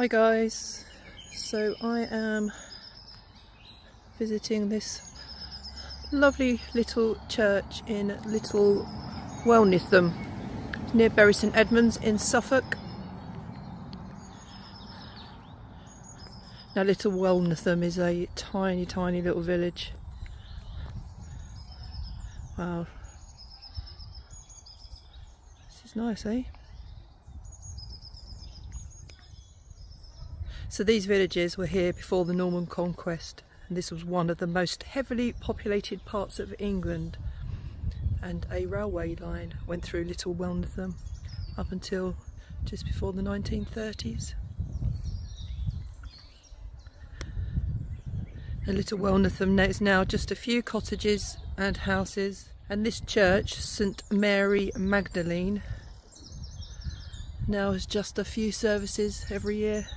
Hi guys, so I am visiting this lovely little church in Little Whelnetham near Bury St Edmunds in Suffolk. Now Little Whelnetham is a tiny little village. Wow, this is nice, eh? So these villages were here before the Norman conquest, and this was one of the most heavily populated parts of England, and a railway line went through Little Whelnetham up until just before the 1930s. And Little Whelnetham is now just a few cottages and houses, and this church, St Mary Magdalene, now has just a few services every year.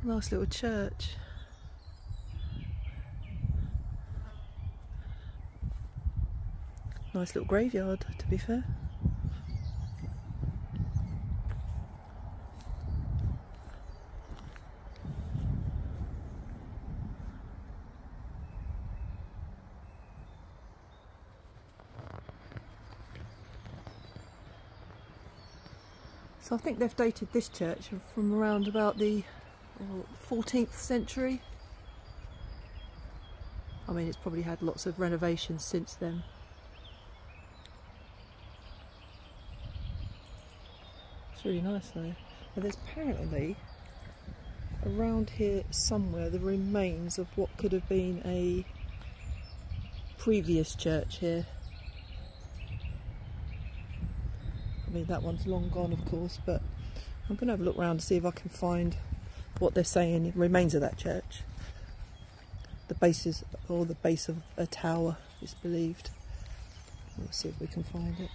Nice little church. Nice little graveyard, to be fair. So I think they've dated this church from around about the 14th century. I mean, it's probably had lots of renovations since then. It's really nice though. But there's apparently around here somewhere the remains of what could have been a previous church here. I mean, that one's long gone, of course, but I'm going to have a look around to see if I can find what they're saying remains of that church. The bases, or the base of a tower is believed. Let's see if we can find it.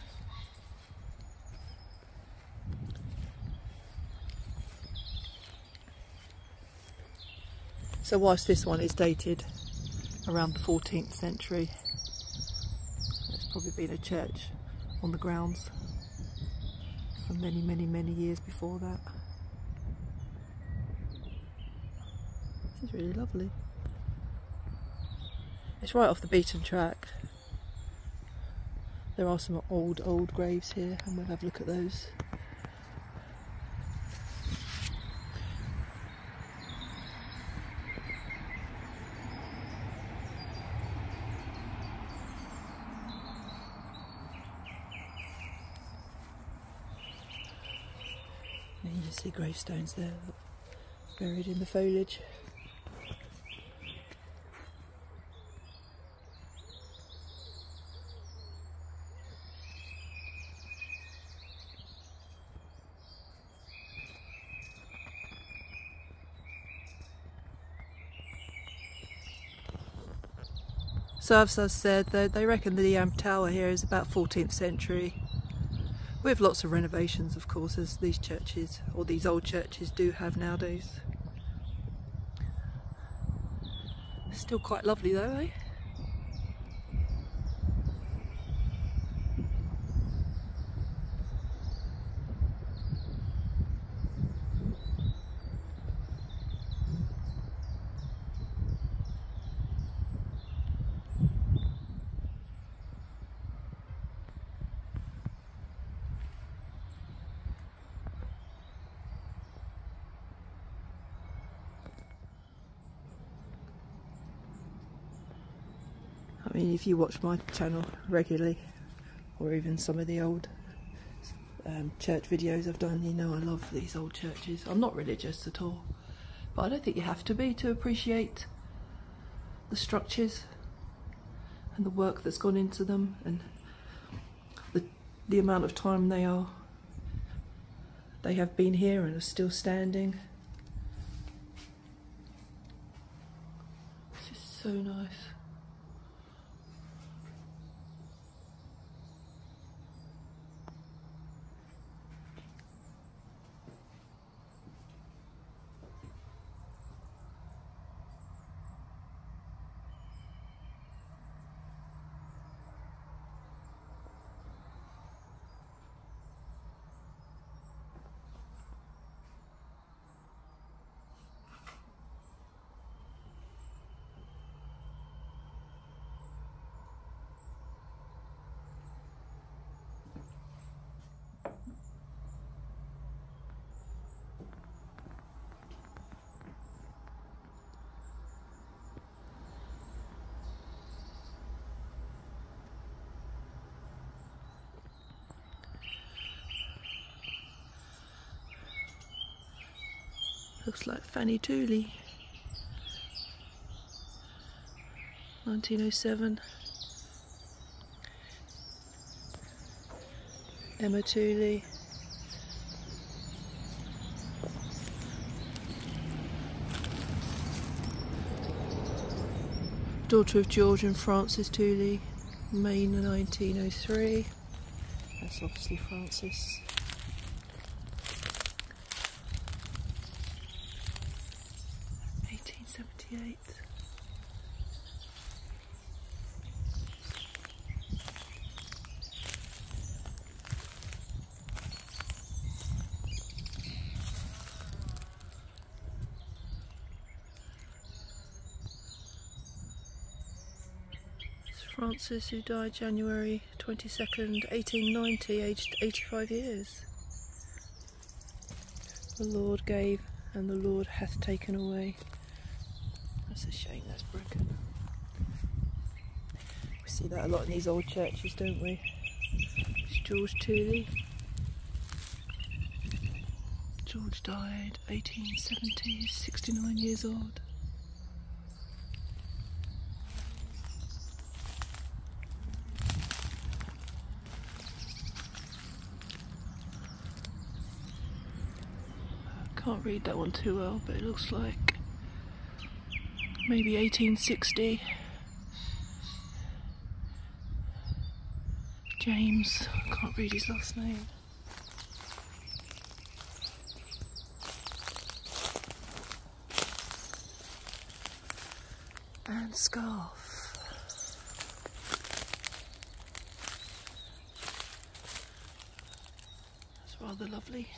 So whilst this one is dated around the 14th century, there's probably been a church on the grounds for many years before that. This is really lovely. It's right off the beaten track. There are some old graves here, and we'll have a look at those. And you can see gravestones there, buried in the foliage. So as I said, they reckon the tower here is about 14th century, with lots of renovations, of course, as these churches, or these old churches, do have nowadays. Still quite lovely though, eh? I mean, if you watch my channel regularly, or even some of the old church videos I've done, you know I love these old churches. I'm not religious at all, but I don't think you have to be to appreciate the structures and the work that's gone into them, and the amount of time they have been here and are still standing. It's just so nice. Looks like Fanny Tooley. 1907. Emma Tooley. Daughter of George and Frances Tooley, May 1903. That's obviously Frances. '78. Frances, who died January 22nd, 1890, aged 85 years. The Lord gave and the Lord hath taken away. That's a shame that's broken. We see that a lot in these old churches, don't we? It's George Tooley. George died 1870, 69 years old. Can't read that one too well, but it looks like maybe 1860. James, I can't read his last name. And scarf. That's rather lovely.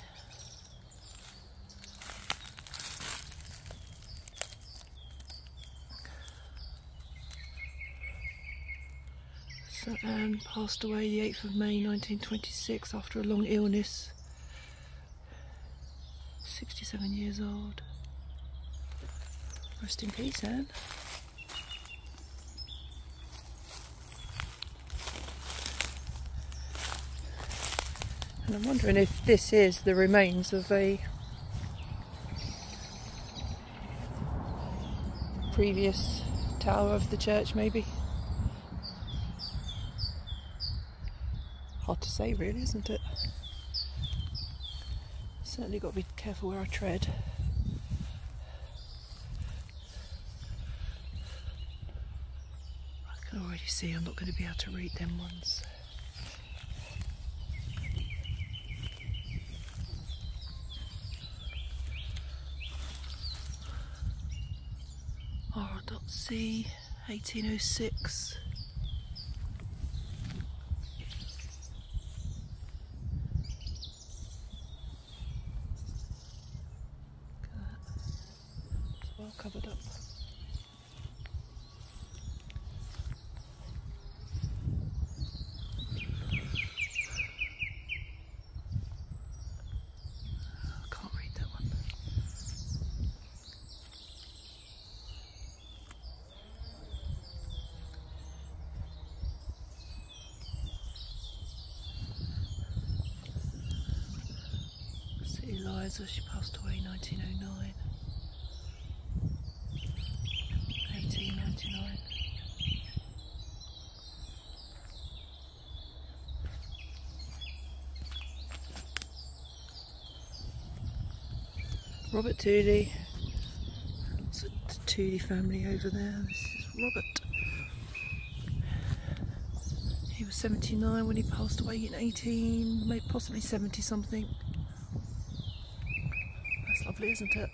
Anne passed away the 8th of May 1926 after a long illness. 67 years old. Rest in peace, Anne. And I'm wondering if this is the remains of a previous tower of the church, maybe. Hard to say really, isn't it? Certainly got to be careful where I tread. I can already see I'm not going to be able to read them ones. R.C. 1806. Well covered up. I can't read that one. See Eliza, she passed away in 1909. 1899. Robert Tooley. Lots of the Tooley family over there. This is Robert. He was 79 when he passed away in 18, maybe possibly 70 something. That's lovely, isn't it?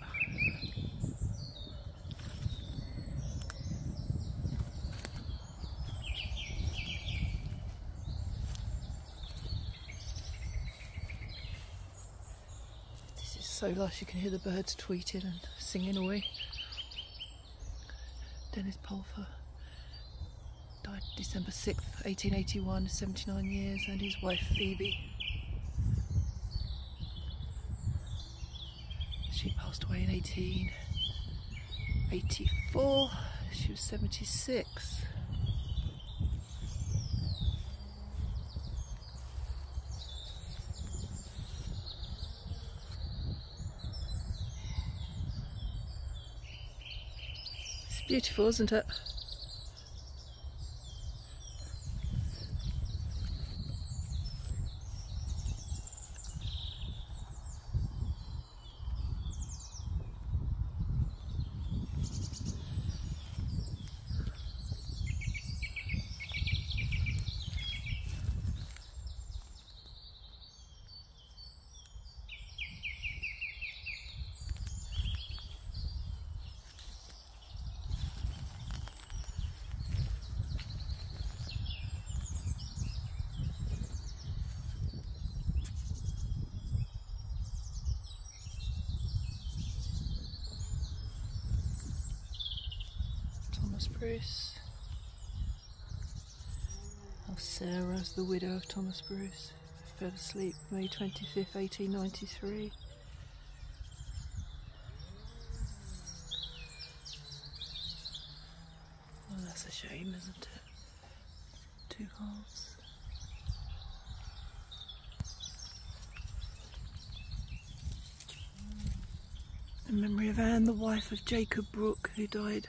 So lush, you can hear the birds tweeting and singing away. Dennis Pulfer died December 6th, 1881, 79 years, and his wife Phoebe. She passed away in 1884, she was 76. Beautiful, isn't it? Bruce. Oh, Sarah's the widow of Thomas Bruce, fell asleep May 25th, 1893. Well, that's a shame, isn't it? Two halves. In memory of Anne, the wife of Jacob Brooke, who died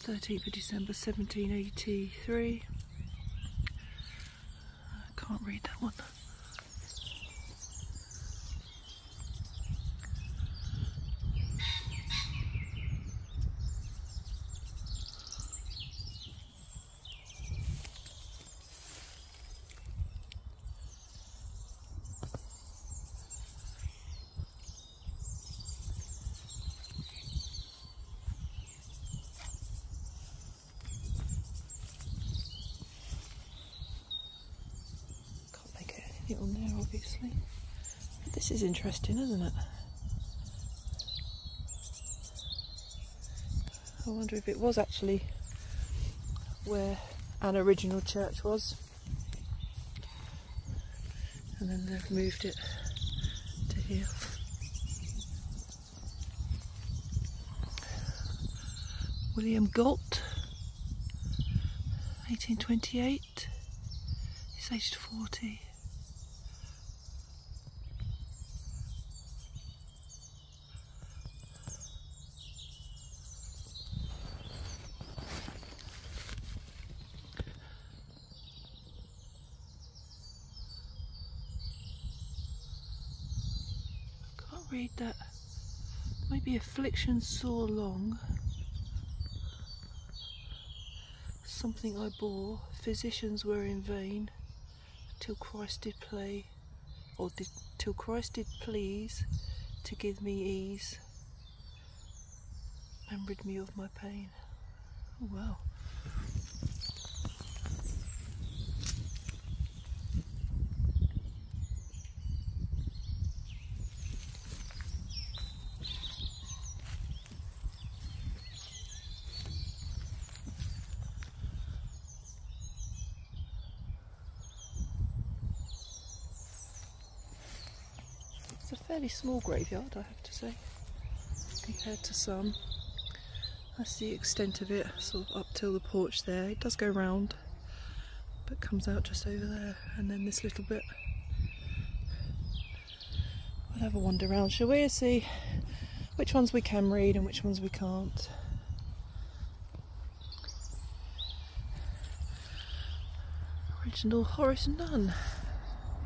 13th of December 1783. I can't read that one. On there, obviously. But this is interesting, isn't it? I wonder if it was actually where an original church was, and then they've moved it to here. William Galt, 1828. He's aged 40. Read that. Maybe affliction sore long, something I bore, physicians were in vain, till Christ did play, or till Christ did please to give me ease and rid me of my pain. Oh wow. It's a fairly small graveyard, I have to say, compared to some. That's the extent of it, sort of up till the porch there. It does go round, but comes out just over there, and then this little bit. We'll have a wander around, shall we, and see which ones we can read and which ones we can't. Original Horace Nunn,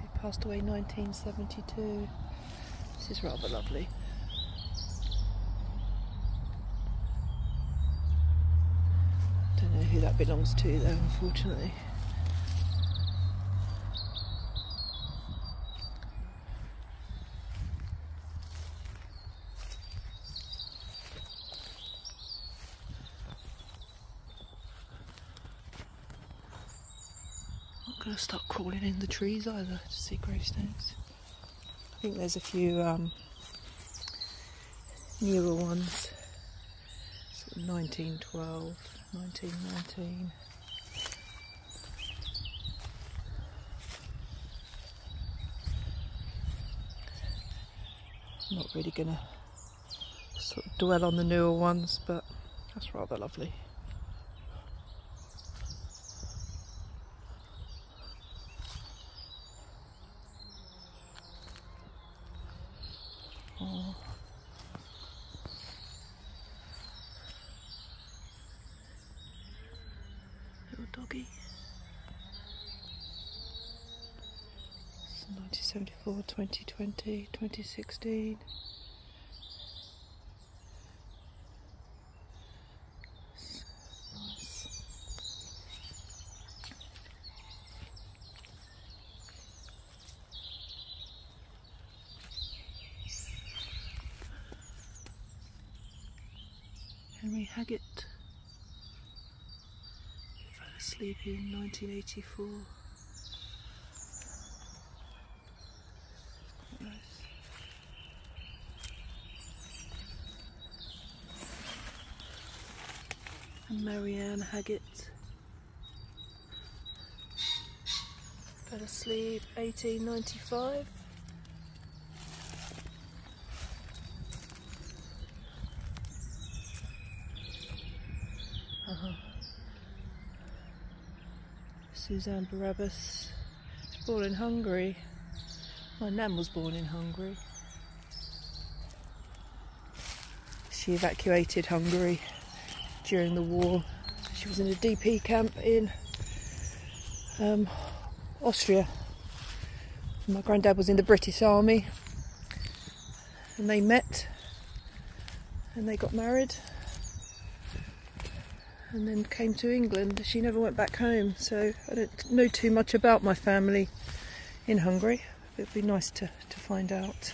who passed away in 1972. This is rather lovely. Don't know who that belongs to though, unfortunately. I'm not going to start crawling in the trees either to see gravestones. I think there's a few newer ones, sort of 1912, 1919. I'm not really going to sort of dwell on the newer ones, but that's rather lovely. foggy. 1974, 2020, 2016. Nice. Henry Haggett fell asleep in 1984. And Mary Haggett fell asleep 1895. Suzanne Barabbas was born in Hungary. My nan was born in Hungary. She evacuated Hungary during the war. She was in a DP camp in Austria. My granddad was in the British Army, and they met and they got married and then came to England. She never went back home, so I don't know too much about my family in Hungary. It'd be nice to find out.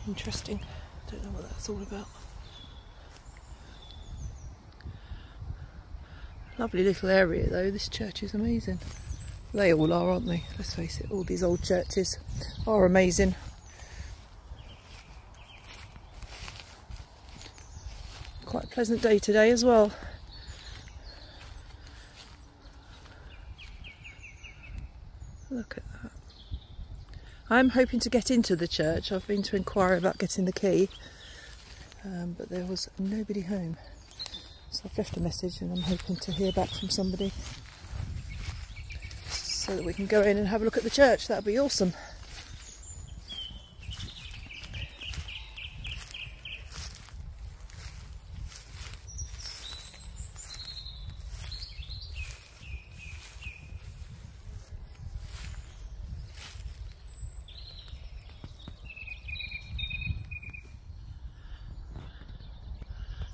Interesting. Don't know what that's all about. Lovely little area though. This church is amazing. They all are, aren't they? Let's face it, all these old churches are amazing. Quite a pleasant day today as well. Look at that. I'm hoping to get into the church. I've been to inquire about getting the key, but there was nobody home. So I've left a message and I'm hoping to hear back from somebody so that we can go in and have a look at the church. That would be awesome.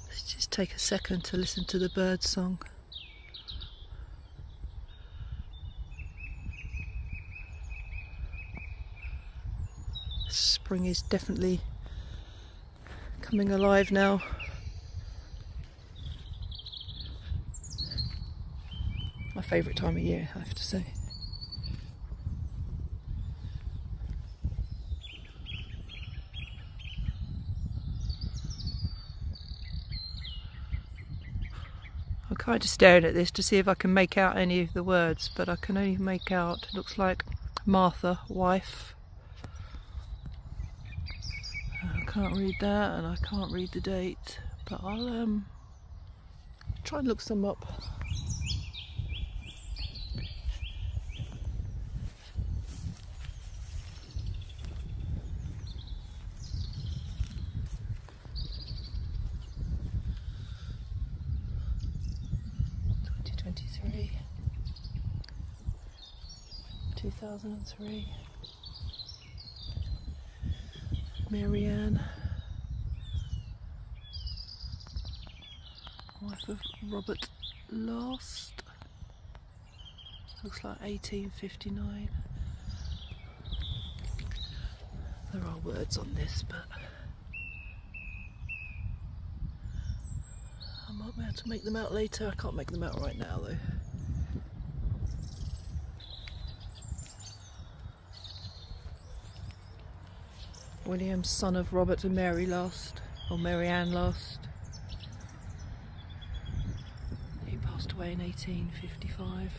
Let's just take a second to listen to the bird song. Spring is definitely coming alive now. My favourite time of year, I have to say. I'm kind of staring at this to see if I can make out any of the words, but I can only make out, it looks like Martha, wife. I can't read that, and I can't read the date, but I'll try and look some up. '23, 2003. Mary Ann, wife of Robert Last. Looks like 1859. There are words on this, but I might be able to make them out later. I can't make them out right now though. William, son of Robert and Mary Last, or Mary Ann Last. He passed away in 1855.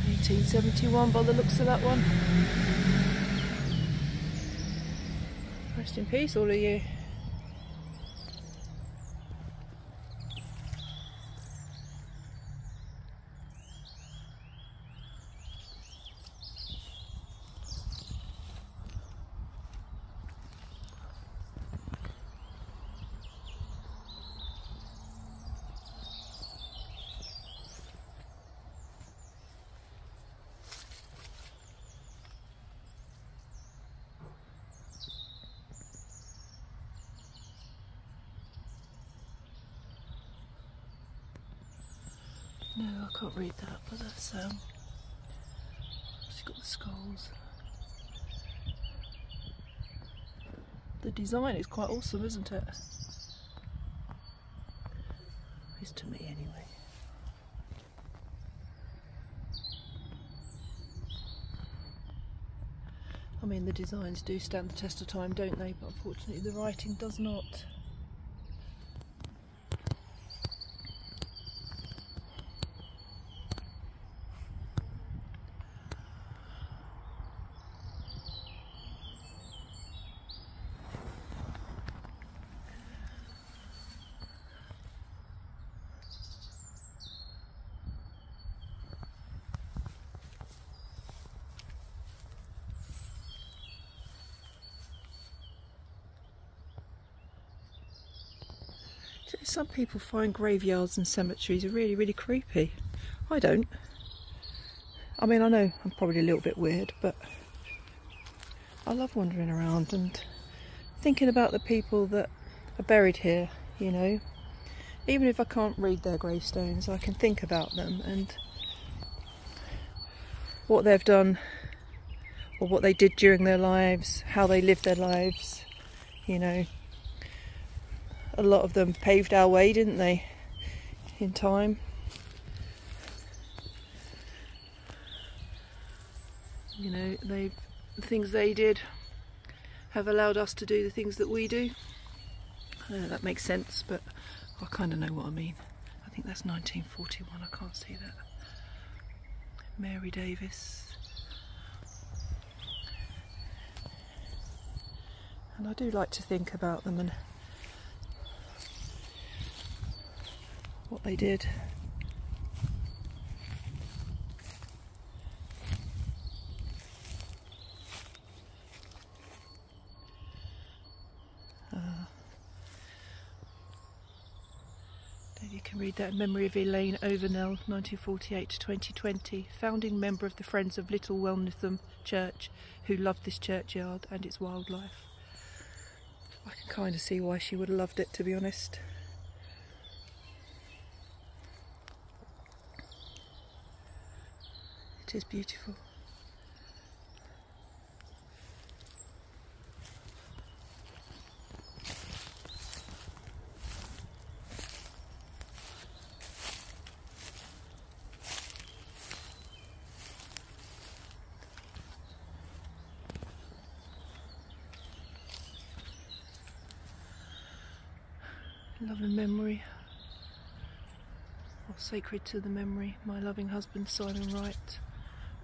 1871 by the looks of that one. Rest in peace, all of you. No, I can't read that, but that's she's got the skulls. The design is quite awesome, isn't it? Is to me anyway. I mean, the designs do stand the test of time, don't they? But unfortunately the writing does not. Some people find graveyards and cemeteries are really, really creepy. I don't. I mean, I know I'm probably a little bit weird, but I love wandering around and thinking about the people that are buried here, you know. Even if I can't read their gravestones, I can think about them and what they've done or what they did during their lives, how they lived their lives, you know. A lot of them paved our way, didn't they, in time? You know, the things they did have allowed us to do the things that we do. I don't know if that makes sense, but I kind of know what I mean. I think that's 1941, I can't see that. Mary Davis. And I do like to think about them and what they did. You can read that in memory of Elaine Overnell, 1948 to 2020, founding member of the Friends of Little Whelnetham Church, who loved this churchyard and its wildlife. I can kind of see why she would have loved it, to be honest. It is beautiful. Loving memory, or sacred to the memory, my loving husband Simon Wright,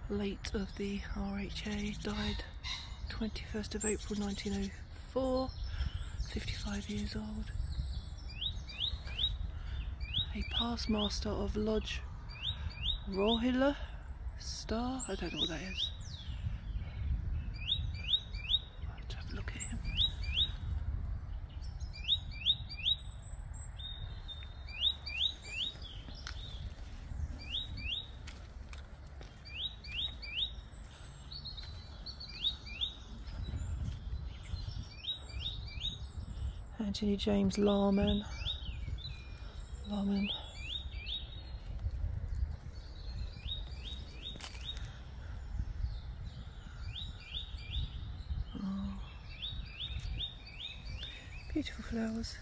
late of the RHA, died 21st of April 1904, 55 years old. A past master of Lodge Rohilla Star, I don't know what that is. I'll have to have a look at him. Anthony James Larman. Oh. Beautiful flowers.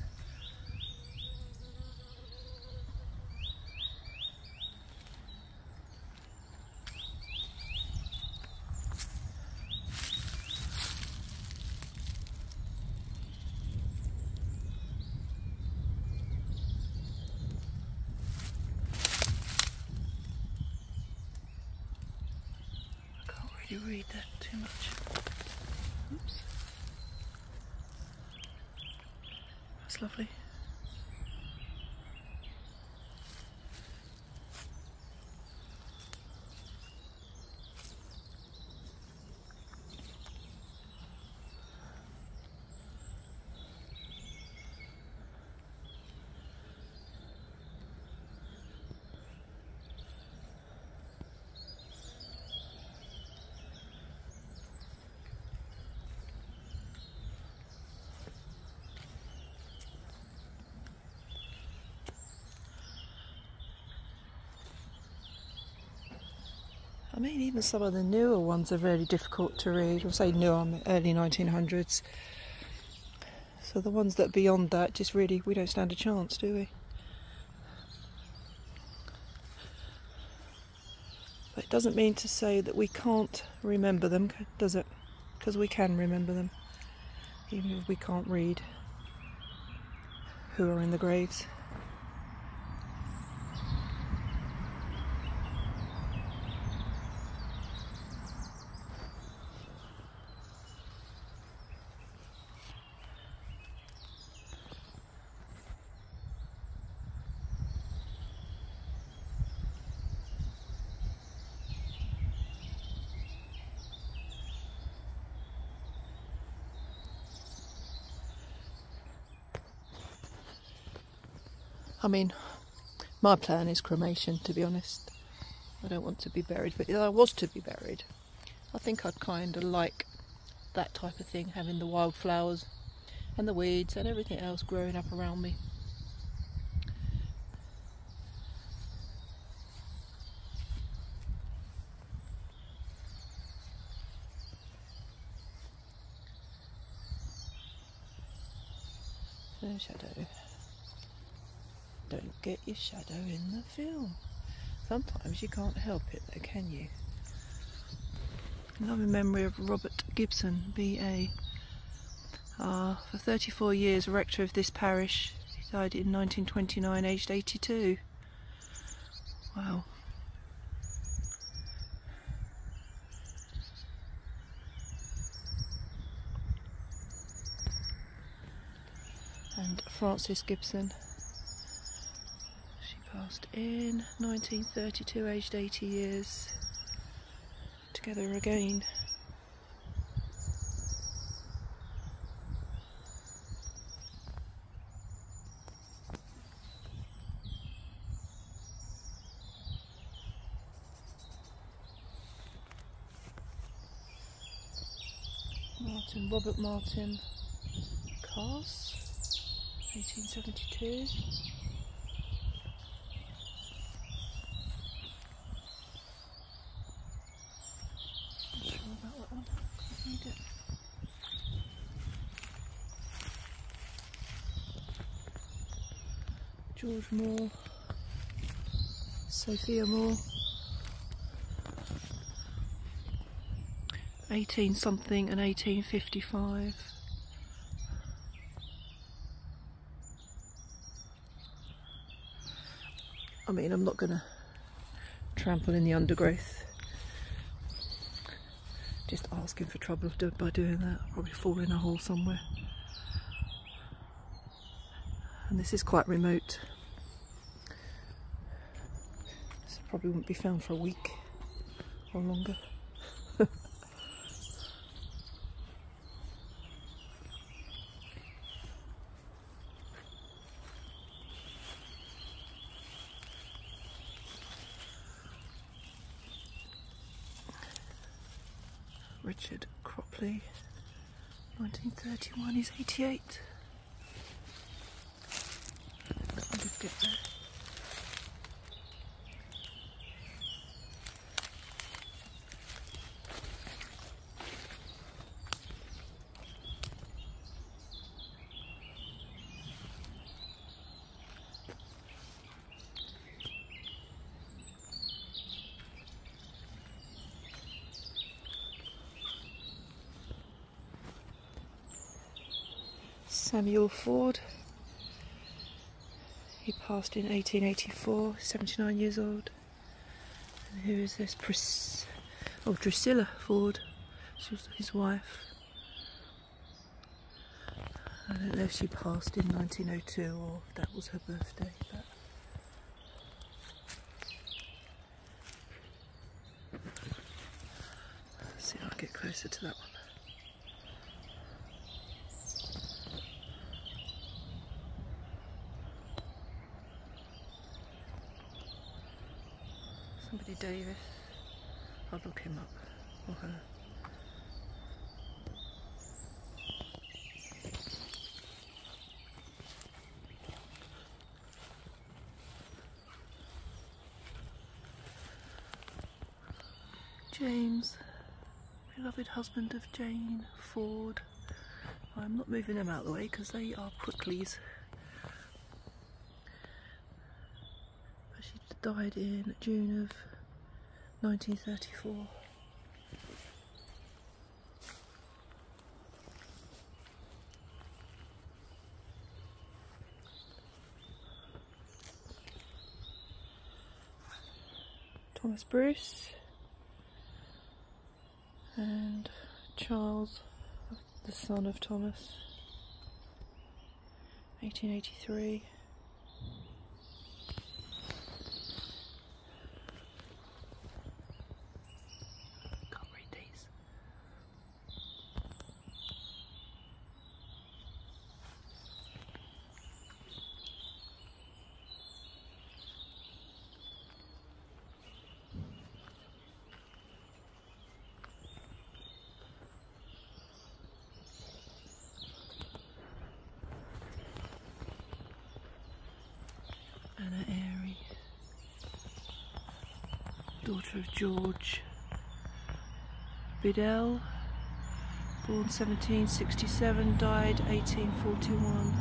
Read that too much. Oops. That's lovely. mean, even some of the newer ones are really difficult to read. I'll say newer, I mean early 1900s. So the ones that are beyond that, just really, we don't stand a chance, do we? But it doesn't mean to say that we can't remember them, does it? Because we can remember them, even if we can't read who are in the graves. I mean, my plan is cremation, to be honest. I don't want to be buried, but if I was to be buried, I think I'd kind of like that type of thing, having the wildflowers and the weeds and everything else growing up around me. No shadow. Don't get your shadow in the film. Sometimes you can't help it though, can you? Loving memory of Robert Gibson, B.A. For 34 years rector of this parish. He died in 1929, aged 82. Wow. And Frances Gibson. She passed in 1932, aged 80 years. Together again. Robert Martin Cars, 1872. Not sure about that one. Can't read it. George Moore, Sophia Moore, 18 something and 1855. I mean, I'm not going to trample in the undergrowth. Just asking for trouble by doing that. I'll probably fall in a hole somewhere. And this is quite remote. This probably wouldn't be found for a week or longer. Richard Cropley, 1931, he's 88. I'll just get there. Samuel Ford, he passed in 1884, 79 years old. And who is this? Drusilla Ford, she was his wife. I don't know if she passed in 1902 or if that was her birthday. But let's see if I can get closer to that one. Somebody Davis. I'll look him up, or her. James, beloved husband of Jane Ford. I'm not moving them out of the way because they are pricklies. But she died in June of 1934. Thomas Bruce and Charles, the son of Thomas, 1883. Can't read these. Anna Airy, daughter of George Biddell, born 1767, died 1841.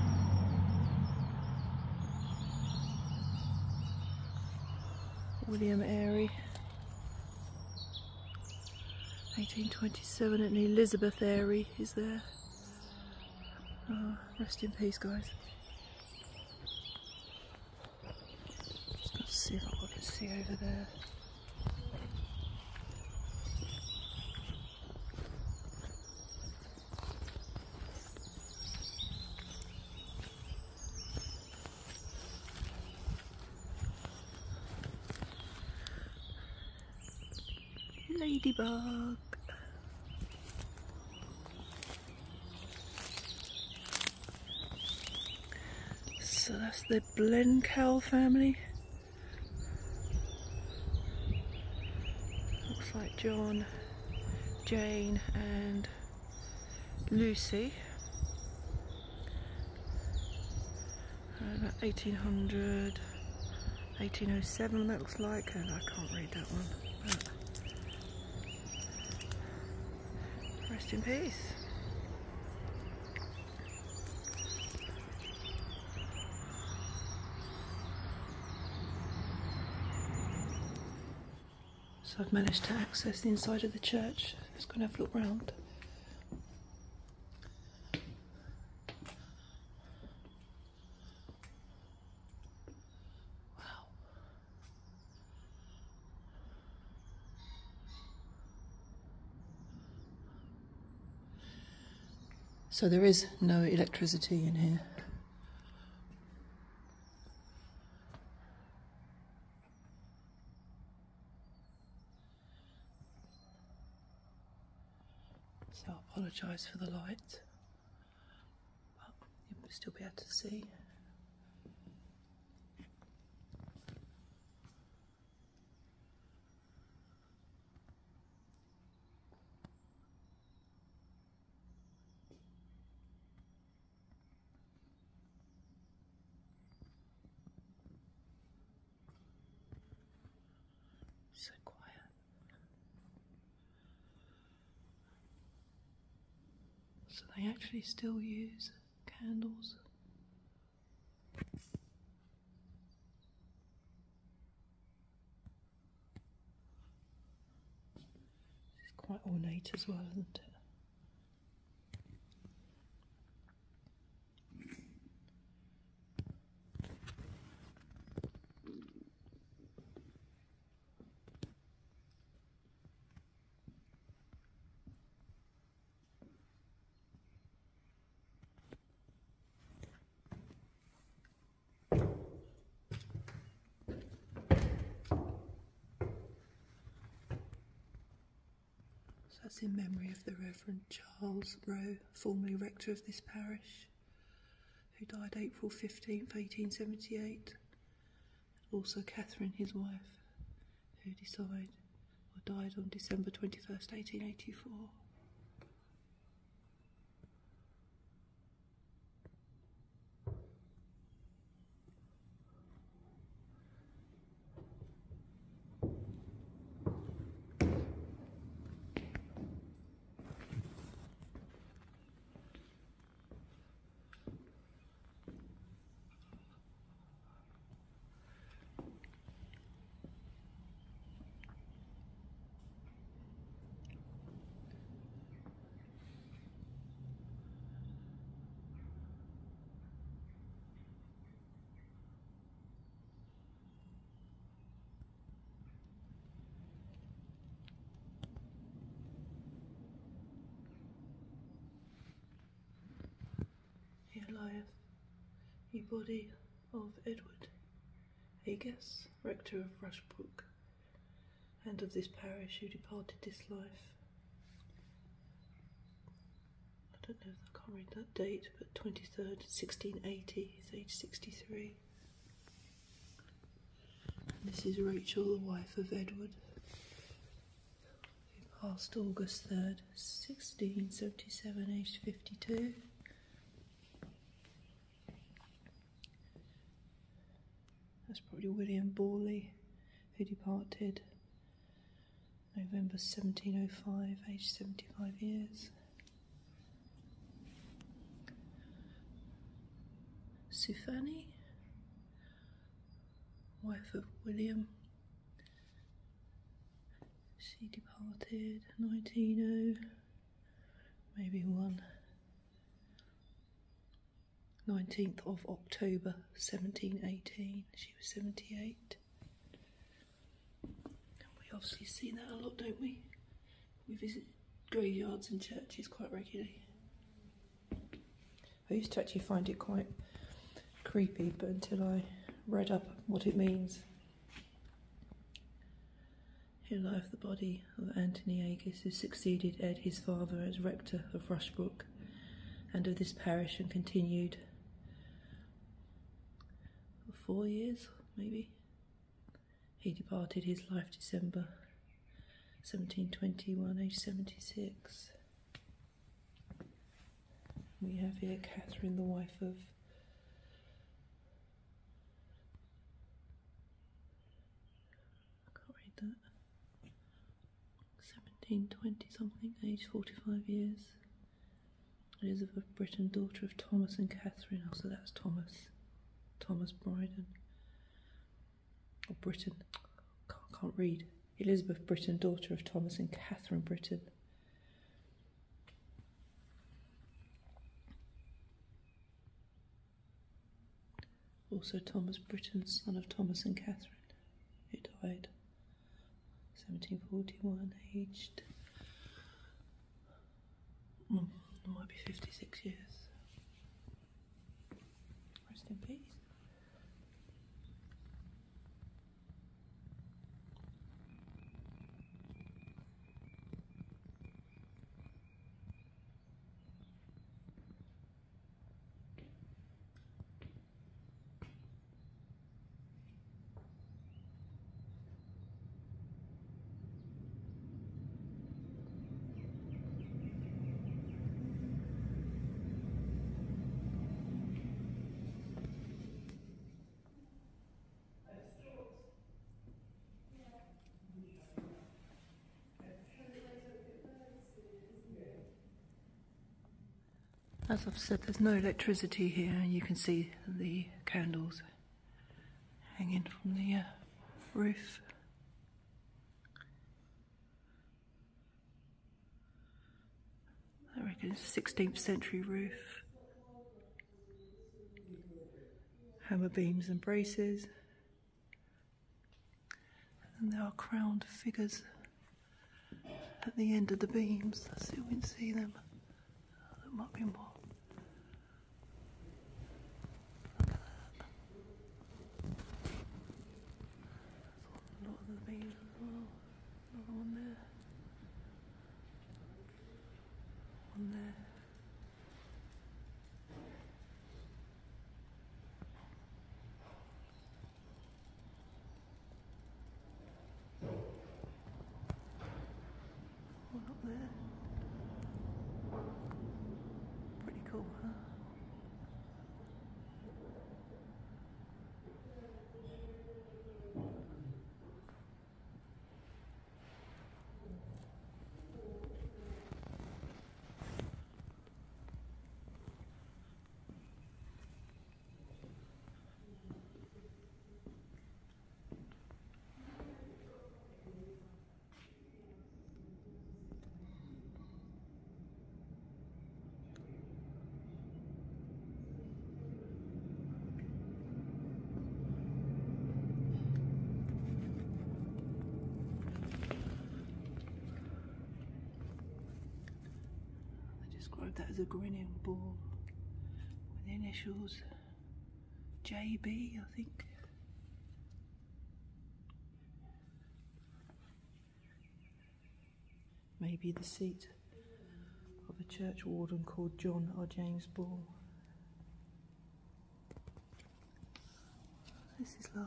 William Airy, 1827, and Elizabeth Airy is there. Rest in peace, guys. Let's see if I can see over there. Ladybug. So that's the Blencow family. Looks like John, Jane and Lucy. About 1800, 1807 that looks like, and I can't read that one. But rest in peace. So I've managed to access the inside of the church. Let's go and have a look round. Wow. So there is no electricity in here. So I apologise for the light, but you'll still be able to see. So quiet. So they actually still use candles. It's quite ornate as well, isn't it? That's in memory of the Reverend Charles Rowe, formerly rector of this parish, who died April 15th, 1878. Also Catherine, his wife, who died on December 21st, 1884. The body of Edward Agas, rector of Rushbrook, and of this parish who departed this life. I don't know if I can't read that date, but 23rd, 1680, he's age 63. And this is Rachel, the wife of Edward, who passed August 3rd, 1677, aged 52. That's probably William Borley, who departed November 1705, aged 75 years. Sufanny, wife of William, she departed 1900, maybe 19th of October 1718, she was 78. And we obviously see that a lot, don't we? We visit graveyards and churches quite regularly. I used to actually find it quite creepy, but until I read up what it means. Here lieth the body of Anthony Agas, who succeeded Ed, his father, as rector of Rushbrook and of this parish, and continued for 4 years, maybe. He departed his life December 1721, aged 76. We have here Catherine, the wife of that 1720 something, age 45 years. Elizabeth Britton, daughter of Thomas and Catherine. Oh, so that's Thomas Bryden, or Britton. Can't read. Elizabeth Britton, daughter of Thomas and Catherine Britton. Also Thomas Britton, son of Thomas and Catherine, who died 1741, aged might be 56 years. Rest in peace. As I've said, there's no electricity here, and you can see the candles hanging from the roof. I reckon it's a 16th century roof. Hammerbeams and braces. And there are crowned figures at the end of the beams. Let's see if we can see them. There might be more. Look at that. There's a lot of the beams as well. Another one there. One there. One up there. Pretty cool, huh? Describe that as a grinning ball with the initials JB, I think. Maybe the seat of a churchwarden called John or James Ball. This is lush.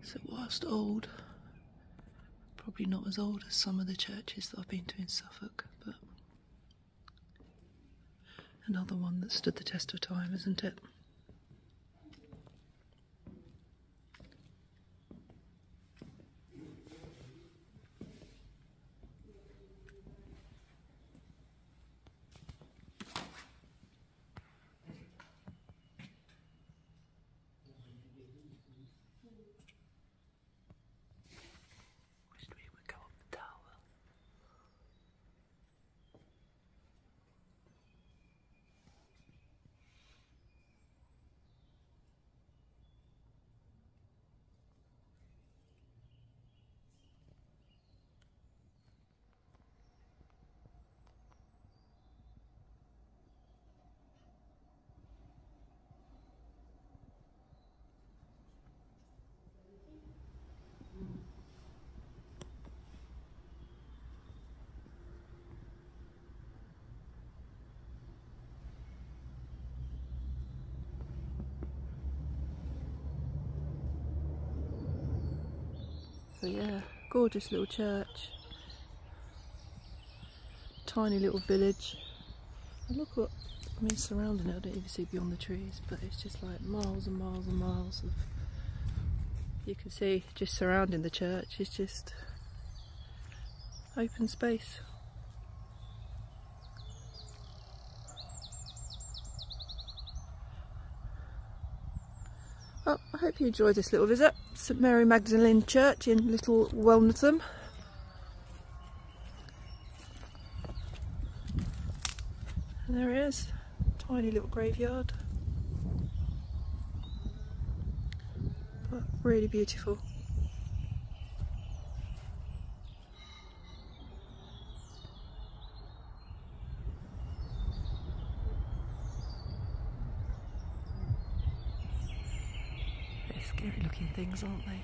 So whilst old, probably not as old as some of the churches that I've been to in Suffolk, but another one that stood the test of time, isn't it? So yeah, gorgeous little church, tiny little village. And look what, I mean, surrounding it, I don't even see beyond the trees, but it's just like miles and miles and miles of, you can see just surrounding the church is just open space. Well, I hope you enjoyed this little visit. St Mary Magdalene Church in Little Whelnetham. And there it is, tiny little graveyard, but really beautiful. They're scary looking things, aren't they?